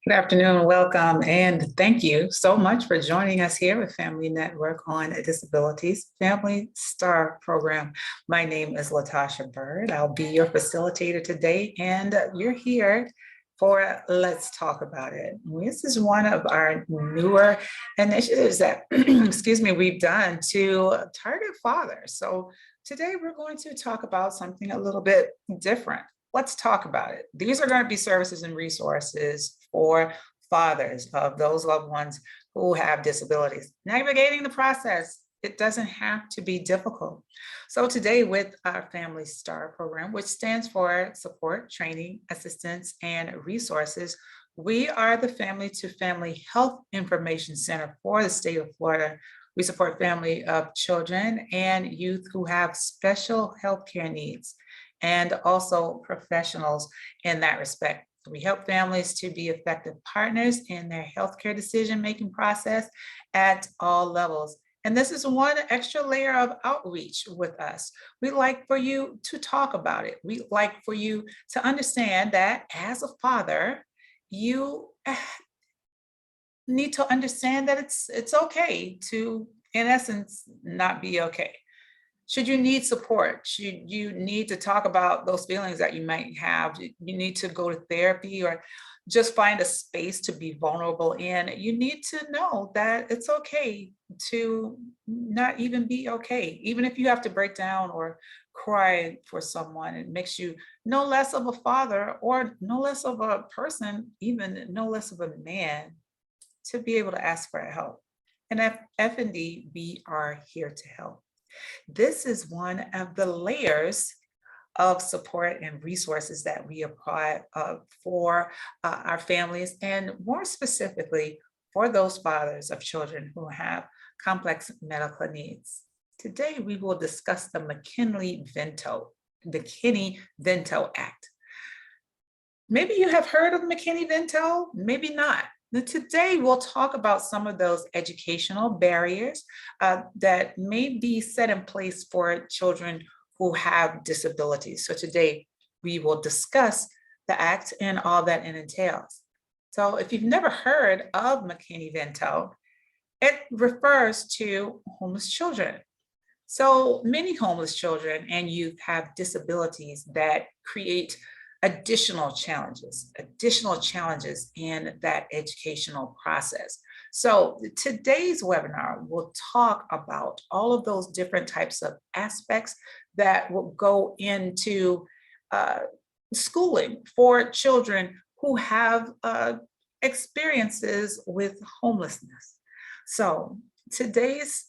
Good afternoon, welcome, and thank you so much for joining us here with Family Network on Disabilities Family Star Program. My name is Latasha Bird. I'll be your facilitator today, and you're here for Let's Talk About It. This is one of our newer initiatives that, excuse me, we've done to target fathers. So today we're going to talk about something a little bit different. Let's talk about it. These are going to be services and resources for fathers of those loved ones who have disabilities. Navigating the process, it doesn't have to be difficult. So today with our Family Star program, which stands for Support, Training, Assistance, and Resources, we are the Family to Family Health Information Center for the state of Florida. We support family of children and youth who have special healthcare needs, and also professionals in that respect. We help families to be effective partners in their healthcare decision-making process at all levels. And this is one extra layer of outreach with us. We'd like for you to talk about it. We'd like for you to understand that as a father, you need to understand that it's okay to, in essence, not be okay. Should you need support, should you need to talk about those feelings that you might have, you need to go to therapy or just find a space to be vulnerable in, you need to know that it's okay to not even be okay. Even if you have to break down or cry for someone, it makes you no less of a father or no less of a person, even no less of a man, to be able to ask for help. And at F&D, we are here to help. This is one of the layers of support and resources that we apply for our families, and more specifically for those fathers of children who have complex medical needs. Today, we will discuss the McKinney-Vento Act. Maybe you have heard of McKinney-Vento, maybe not. Today, we'll talk about some of those educational barriers that may be set in place for children who have disabilities. So today, we will discuss the act and all that it entails. So if you've never heard of McKinney-Vento, it refers to homeless children. So many homeless children and youth have disabilities that create additional challenges in that educational process. So today's webinar will talk about all of those different types of aspects that will go into schooling for children who have experiences with homelessness. So today's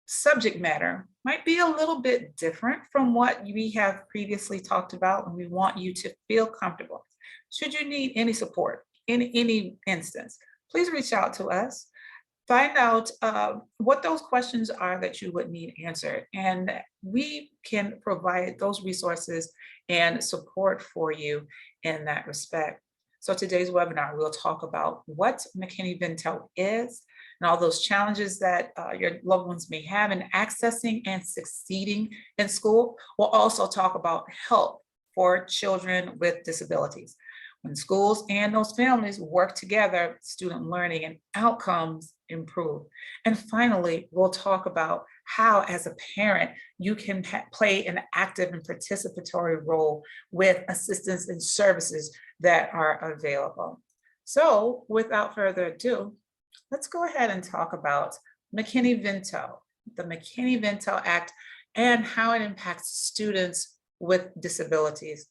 subject matter might be a little bit different from what we have previously talked about, and we want you to feel comfortable. Should you need any support in any instance, please reach out to us. Find out what those questions are that you would need answered, and we can provide those resources and support for you in that respect. So today's webinar, we'll talk about what McKinney-Vento is and all those challenges that your loved ones may have in accessing and succeeding in school. We'll also talk about help for children with disabilities. When schools and those families work together, student learning and outcomes improve. And finally, we'll talk about how, as a parent, you can play an active and participatory role with assistance and services that are available. So without further ado, let's go ahead and talk about McKinney-Vento, the McKinney-Vento Act, and how it impacts students with disabilities.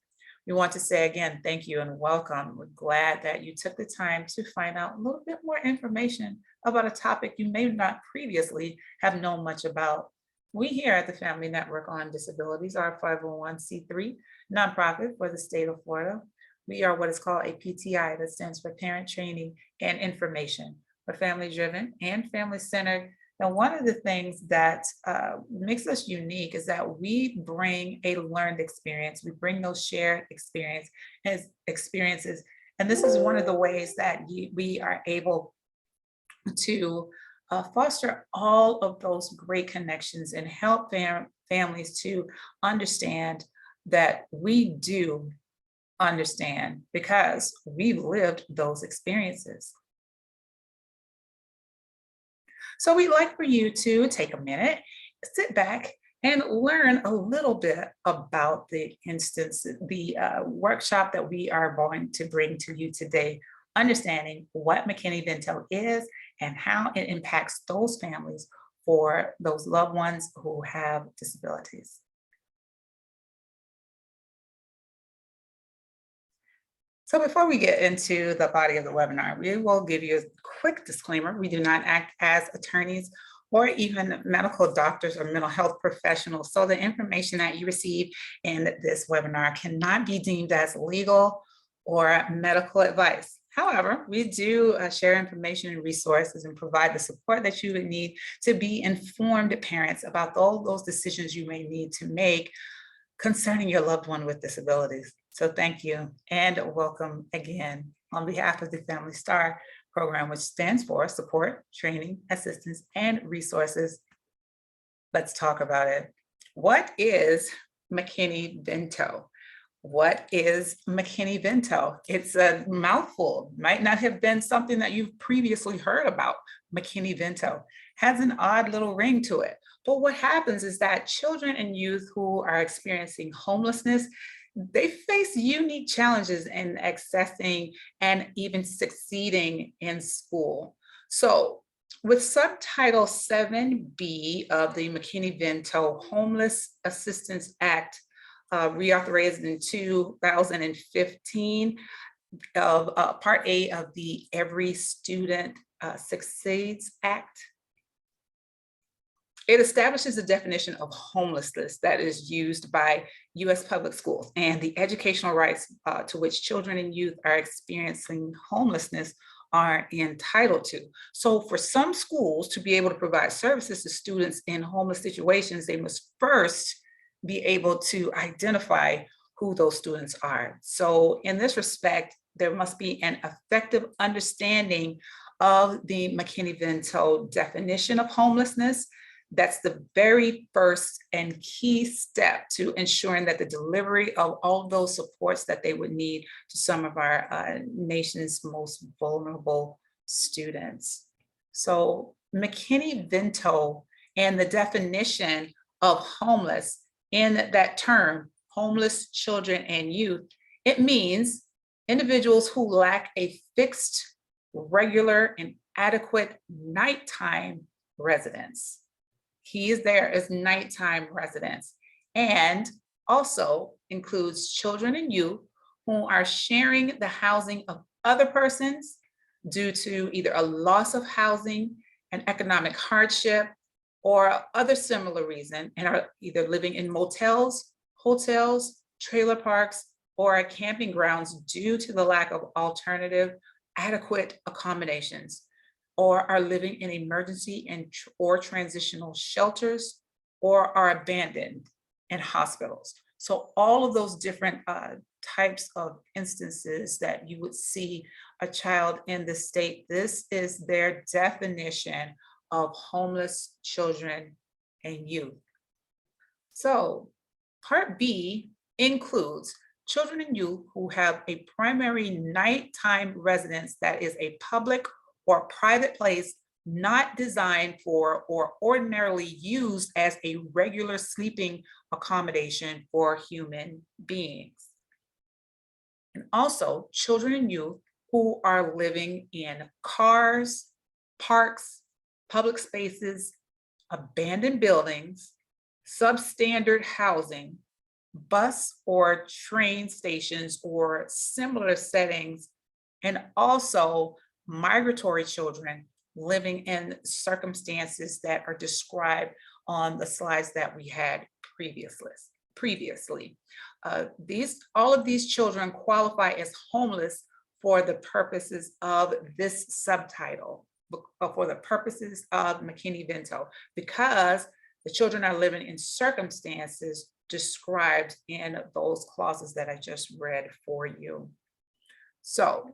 We want to say again, thank you and welcome. We're glad that you took the time to find out a little bit more information about a topic you may not previously have known much about. We here at the Family Network on Disabilities are a 501c3 nonprofit for the state of Florida. We are what is called a PTI, that stands for Parent Training and Information. We're family-driven and family-centered. Now, one of the things that makes us unique is that we bring a learned experience. We bring those shared experiences. And this is one of the ways that we are able to foster all of those great connections and help families to understand that we do understand because we've lived those experiences. So we'd like for you to take a minute, sit back, and learn a little bit about the instance, the workshop that we are going to bring to you today, understanding what McKinney-Vento is and how it impacts those families for those loved ones who have disabilities. So before we get into the body of the webinar, we will give you a quick disclaimer. We do not act as attorneys or even medical doctors or mental health professionals. So the information that you receive in this webinar cannot be deemed as legal or medical advice. However, we do share information and resources and provide the support that you would need to be informed parents about all those decisions you may need to make concerning your loved one with disabilities. So thank you and welcome again on behalf of the Family Star program, which stands for Support, Training, Assistance, and Resources. Let's talk about it. What is McKinney-Vento? What is McKinney-Vento? It's a mouthful, might not have been something that you've previously heard about. McKinney-Vento has an odd little ring to it. But what happens is that children and youth who are experiencing homelessness, they face unique challenges in accessing and even succeeding in school. So with subtitle 7B of the McKinney-Vento Homeless Assistance Act, reauthorized in 2015 of Part A of the Every Student Succeeds Act. It establishes a definition of homelessness that is used by U.S. public schools and the educational rights to which children and youth are experiencing homelessness are entitled to. So for some schools to be able to provide services to students in homeless situations, they must first be able to identify who those students are. So in this respect, there must be an effective understanding of the McKinney-Vento definition of homelessness. That's the very first and key step to ensuring that the delivery of all those supports that they would need to some of our nation's most vulnerable students. So McKinney-Vento and the definition of homeless in that term, homeless children and youth, it means individuals who lack a fixed, regular, and adequate nighttime residence. He is there as nighttime residents, and also includes children and youth who are sharing the housing of other persons due to either a loss of housing, an economic hardship, or other similar reason, and are either living in motels, hotels, trailer parks, or camping grounds due to the lack of alternative adequate accommodations, or are living in emergency and or transitional shelters, or are abandoned in hospitals. So all of those different types of instances that you would see a child in this state, this is their definition of homeless children and youth. So Part B includes children and youth who have a primary nighttime residence that is a public or private place not designed for or ordinarily used as a regular sleeping accommodation for human beings. And also children and youth who are living in cars, parks, public spaces, abandoned buildings, substandard housing, bus or train stations or similar settings, and also migratory children living in circumstances that are described on the slides that we had previously. All of these children qualify as homeless for the purposes of this subtitle, for the purposes of McKinney-Vento, because the children are living in circumstances described in those clauses that I just read for you. So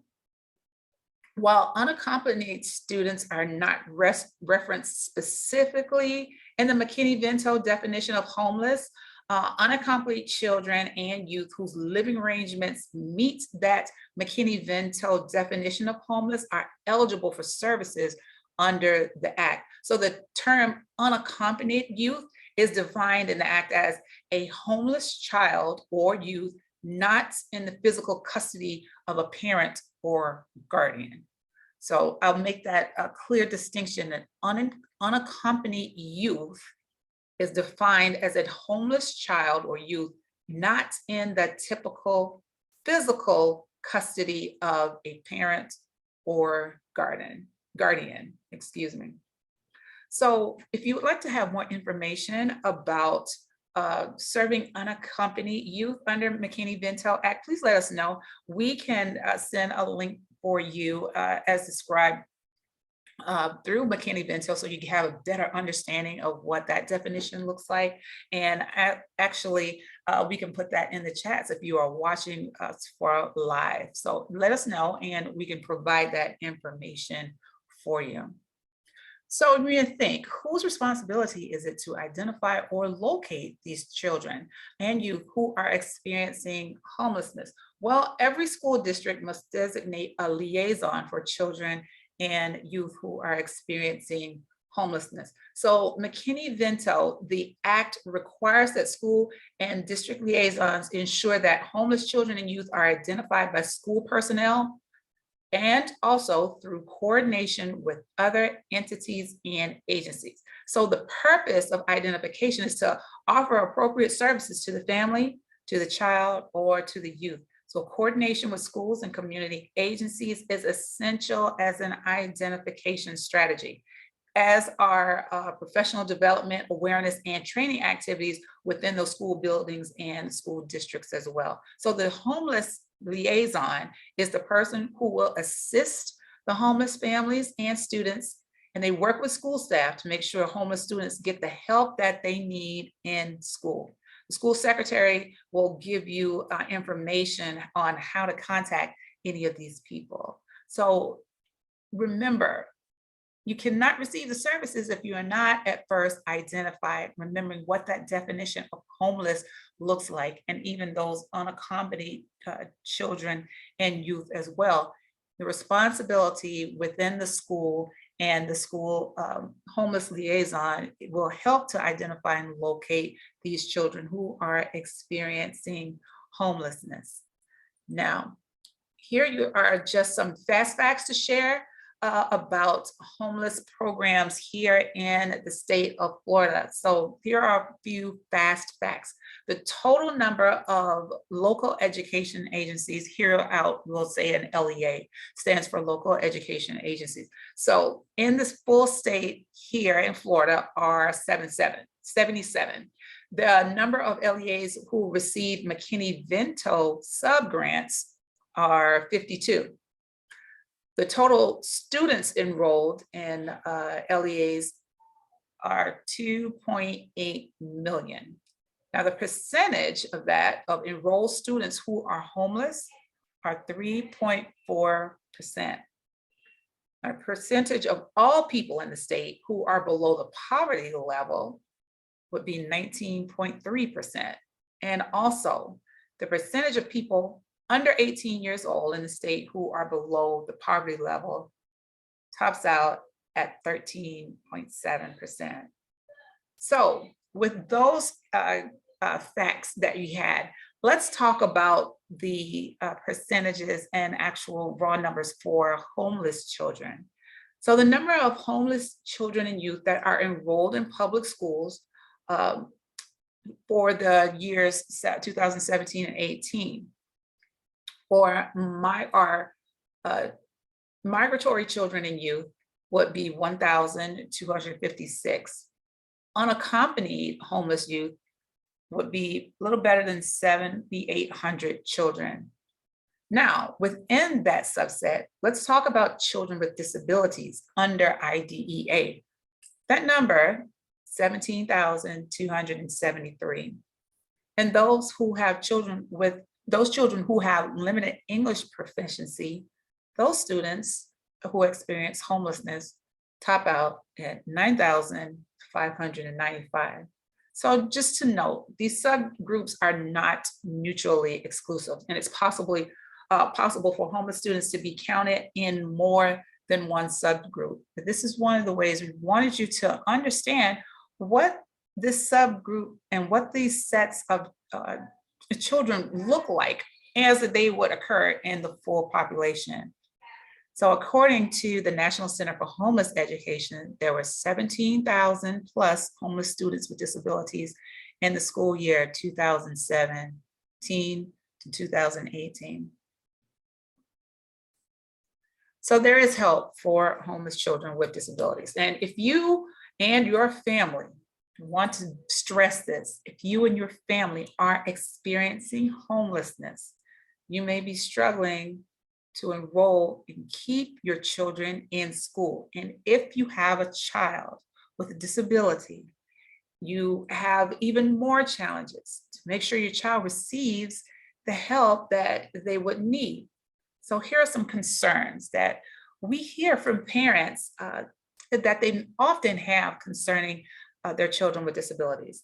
while unaccompanied students are not referenced specifically in the McKinney-Vento definition of homeless, unaccompanied children and youth whose living arrangements meet that McKinney-Vento definition of homeless are eligible for services under the Act. So the term unaccompanied youth is defined in the Act as a homeless child or youth not in the physical custody of a parent or guardian. So I'll make that a clear distinction that unaccompanied youth is defined as a homeless child or youth not in the typical physical custody of a parent or guardian, excuse me. So if you would like to have more information about serving unaccompanied youth under McKinney-Vento Act, please let us know. We can send a link for you as described through McKinney-Vento so you can have a better understanding of what that definition looks like. And actually, we can put that in the chats if you are watching us for live. So let us know and we can provide that information for you. So when you think, whose responsibility is it to identify or locate these children and youth who are experiencing homelessness? Well, every school district must designate a liaison for children and youth who are experiencing homelessness. So McKinney-Vento, the Act requires that school and district liaisons ensure that homeless children and youth are identified by school personnel and also through coordination with other entities and agencies. So the purpose of identification is to offer appropriate services to the family, to the child, or to the youth. So coordination with schools and community agencies is essential as an identification strategy, as are professional development, awareness, and training activities within those school buildings and school districts as well. So the homeless liaison is the person who will assist the homeless families and students, and they work with school staff to make sure homeless students get the help that they need in school. The school secretary will give you information on how to contact any of these people. So remember, you cannot receive the services if you are not at first identified, remembering what that definition of homeless looks like, and even those unaccompanied children and youth as well. The responsibility within the school and the school homeless liaison will help to identify and locate these children who are experiencing homelessness. Now, here you are just some fast facts to share about homeless programs here in the state of Florida. So here are a few fast facts. The total number of local education agencies, here out we'll say an LEA, stands for local education agencies. So in this full state here in Florida are 77. The number of LEAs who receive McKinney-Vento subgrants are 52. The total students enrolled in LEAs are 2.8 million. Now, the percentage of that of enrolled students who are homeless are 3.4%. A percentage of all people in the state who are below the poverty level would be 19.3%. And also, the percentage of people under 18 years old in the state who are below the poverty level tops out at 13.7%. So with those facts that you had, let's talk about the percentages and actual raw numbers for homeless children. So the number of homeless children and youth that are enrolled in public schools for the years 2017 and 18 for migratory children and youth would be 1,256. Unaccompanied homeless youth would be a little better than 7,800 children. Now, within that subset, let's talk about children with disabilities under IDEA. That number, 17,273. And those who have children who have limited English proficiency, those students who experience homelessness top out at 9,595. So just to note, these subgroups are not mutually exclusive, and it's possible for homeless students to be counted in more than one subgroup. But this is one of the ways we wanted you to understand what this subgroup and what these sets of children look like as they would occur in the full population. So according to the National Center for Homeless Education, there were 17,000 plus homeless students with disabilities in the school year 2017 to 2018. So there is help for homeless children with disabilities. And if you and your family want to stress this, if you and your family are experiencing homelessness, you may be struggling to enroll and keep your children in school. And if you have a child with a disability, you have even more challenges to make sure your child receives the help that they would need. So here are some concerns that we hear from parents that they often have concerning their children with disabilities.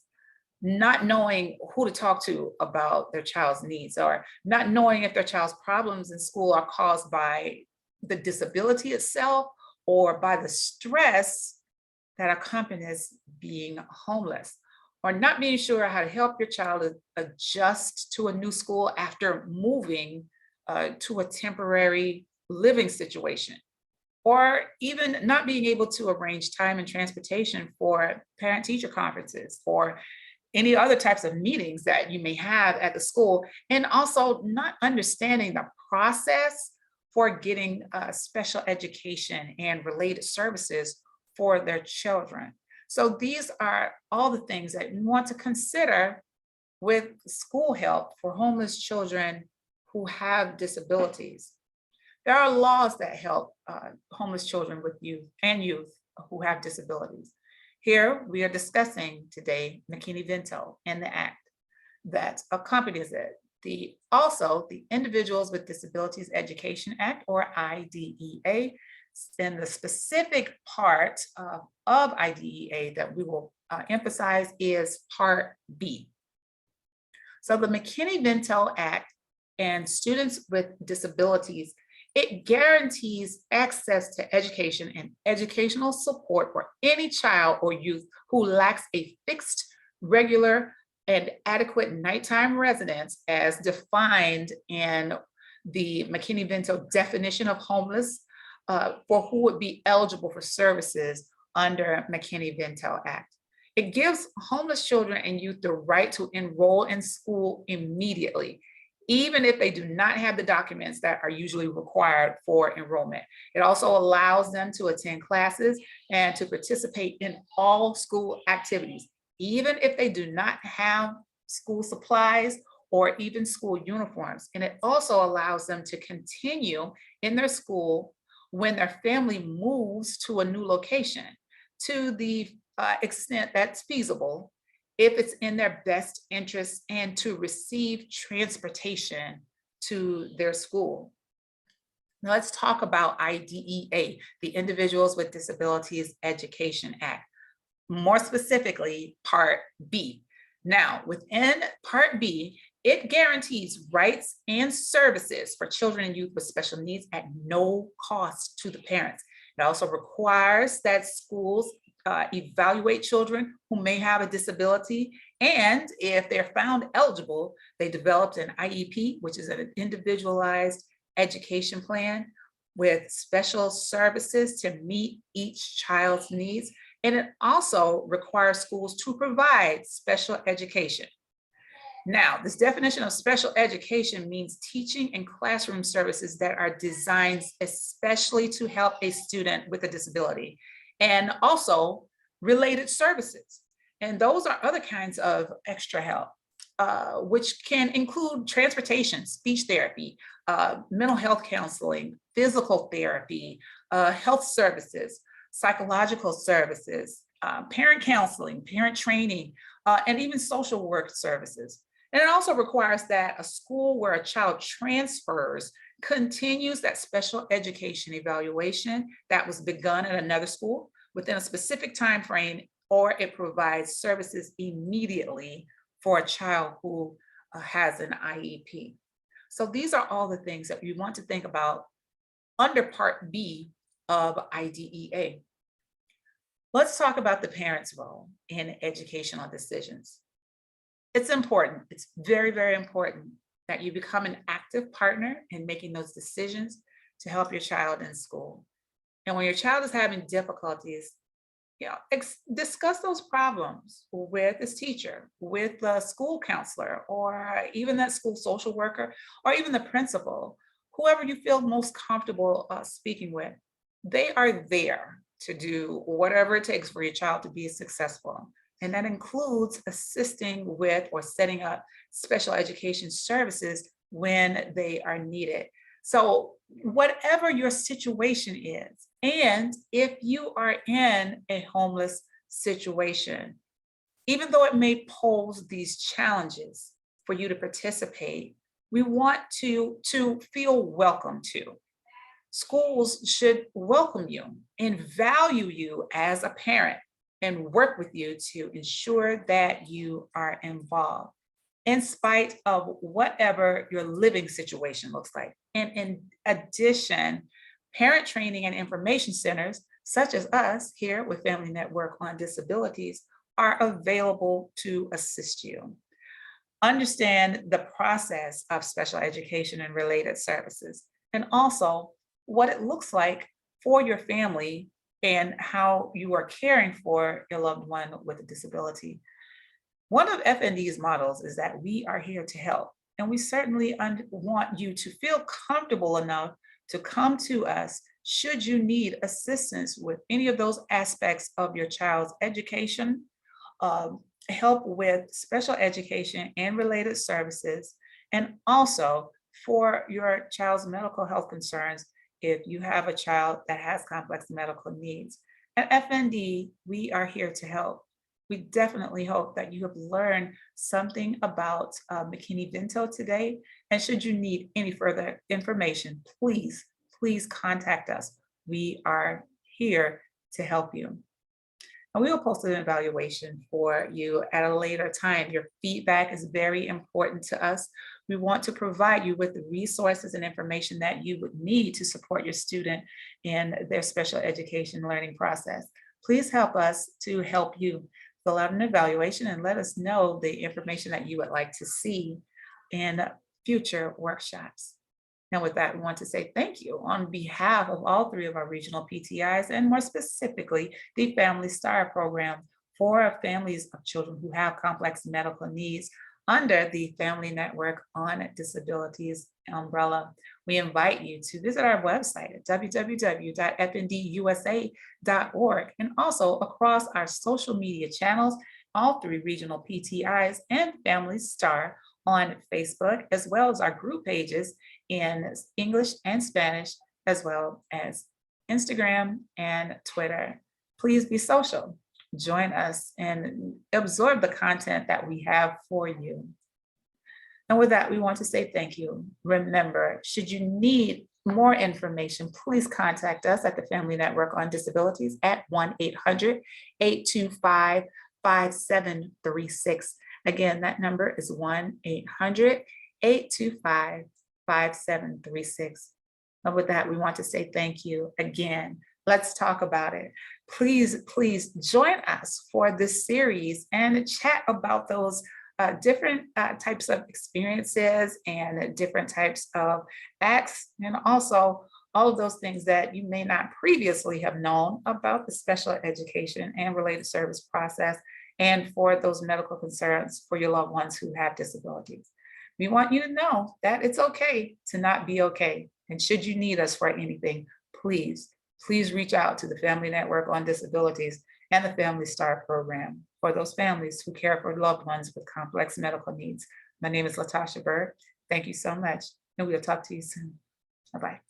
Not knowing who to talk to about their child's needs, or not knowing if their child's problems in school are caused by the disability itself or by the stress that accompanies being homeless, or not being sure how to help your child adjust to a new school after moving to a temporary living situation, or even not being able to arrange time and transportation for parent-teacher conferences or any other types of meetings that you may have at the school, and also not understanding the process for getting special education and related services for their children. So these are all the things that you want to consider with school help for homeless children who have disabilities. There are laws that help homeless children with youth who have disabilities. Here we are discussing today McKinney-Vento and the act that accompanies it. Also the Individuals with Disabilities Education Act, or IDEA, and the specific part of IDEA that we will emphasize is Part B. So the McKinney-Vento Act and students with disabilities, it guarantees access to education and educational support for any child or youth who lacks a fixed, regular, and adequate nighttime residence as defined in the McKinney-Vento definition of homeless, for who would be eligible for services under McKinney-Vento Act. It gives homeless children and youth the right to enroll in school immediately, even if they do not have the documents that are usually required for enrollment. It also allows them to attend classes and to participate in all school activities, even if they do not have school supplies or even school uniforms. And it also allows them to continue in their school when their family moves to a new location, to the extent that's feasible, if it's in their best interest, and to receive transportation to their school. Now let's talk about IDEA, the Individuals with Disabilities Education Act, more specifically Part B. Now within Part B, it guarantees rights and services for children and youth with special needs at no cost to the parents. It also requires that schools evaluate children who may have a disability, and if they're found eligible, they developed an IEP, which is an individualized education plan with special services to meet each child's needs. And it also requires schools to provide special education. Now, this definition of special education means teaching and classroom services that are designed especially to help a student with a disability, and also related services. And those are other kinds of extra help, which can include transportation, speech therapy, mental health counseling, physical therapy, health services, psychological services, parent counseling, parent training, and even social work services. And it also requires that a school where a child transfers continues that special education evaluation that was begun at another school within a specific time frame or it provides services immediately for a child who has an IEP. So these are all the things that you want to think about under Part B of IDEA. Let's talk about the parent's role in educational decisions. It's important. It's very, very important that you become an active partner in making those decisions to help your child in school. And when your child is having difficulties, discuss those problems with this teacher, with the school counselor, or even that school social worker, or even the principal, whoever you feel most comfortable speaking with. They are there to do whatever it takes for your child to be successful. And that includes assisting with or setting up special education services when they are needed. So whatever your situation is, and if you are in a homeless situation, even though it may pose these challenges for you to participate, we want to feel welcome to. Schools should welcome you and value you as a parent and work with you to ensure that you are involved in spite of whatever your living situation looks like. And in addition, parent training and information centers, such as us here with Family Network on Disabilities, are available to assist you. Understand the process of special education and related services, and also what it looks like for your family and how you are caring for your loved one with a disability. One of FND's models is that we are here to help, and we certainly want you to feel comfortable enough to come to us should you need assistance with any of those aspects of your child's education, help with special education and related services, and also for your child's medical health concerns if you have a child that has complex medical needs. At FND, we are here to help. We definitely hope that you have learned something about McKinney-Vento today. And should you need any further information, please contact us. We are here to help you. And we will post an evaluation for you at a later time. Your feedback is very important to us. We want to provide you with the resources and information that you would need to support your student in their special education learning process. Please help us to help you. Fill out an evaluation and let us know the information that you would like to see in future workshops. Now with that, we want to say thank you on behalf of all three of our regional PTIs, and more specifically, the Family Star program for families of children who have complex medical needs under the Family Network on Disabilities umbrella. We invite you to visit our website at www.fndusa.org, and also across our social media channels, all three regional PTIs and Family Star on Facebook, as well as our group pages in English and Spanish, as well as Instagram and Twitter. Please be social. Join us and absorb the content that we have for you. And with that, we want to say thank you. Remember, should you need more information, please contact us at the Family Network on Disabilities at 1-800-825-5736. Again, that number is 1-800-825-5736. And with that, we want to say thank you again. Let's talk about it. Please join us for this series and chat about those different types of experiences and different types of acts, and also all of those things that you may not previously have known about the special education and related service process, and for those medical concerns for your loved ones who have disabilities. We want you to know that it's okay to not be okay. And should you need us for anything, please reach out to the Family Network on Disabilities and the Family Star program for those families who care for loved ones with complex medical needs. My name is Latasha Bird. Thank you so much, and we'll talk to you soon. Bye-bye.